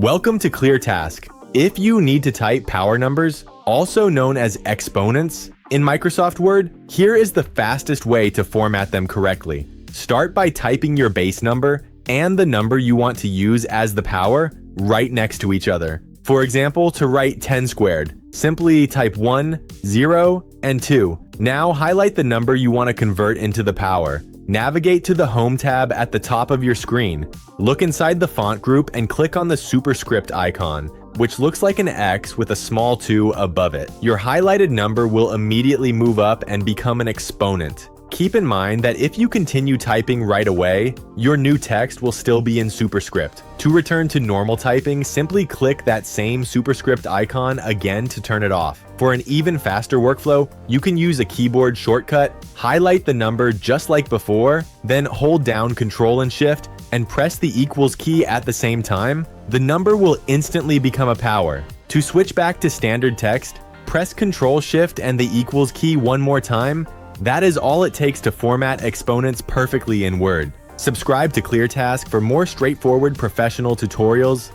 Welcome to ClearTask. If you need to type power numbers, also known as exponents, in Microsoft Word, here is the fastest way to format them correctly. Start by typing your base number and the number you want to use as the power right next to each other. For example, to write 10 squared, simply type 1, 0, and 2. Now highlight the number you want to convert into the power. Navigate to the Home tab at the top of your screen. Look inside the font group and click on the superscript icon, which looks like an X with a small 2 above it. Your highlighted number will immediately move up and become an exponent. Keep in mind that if you continue typing right away, your new text will still be in superscript. To return to normal typing, simply click that same superscript icon again to turn it off. For an even faster workflow, you can use a keyboard shortcut, highlight the number just like before, then hold down Ctrl and Shift and press the equals key at the same time. The number will instantly become a power. To switch back to standard text, press Ctrl Shift and the equals key one more time. That is all it takes to format exponents perfectly in Word. Subscribe to ClearTask for more straightforward professional tutorials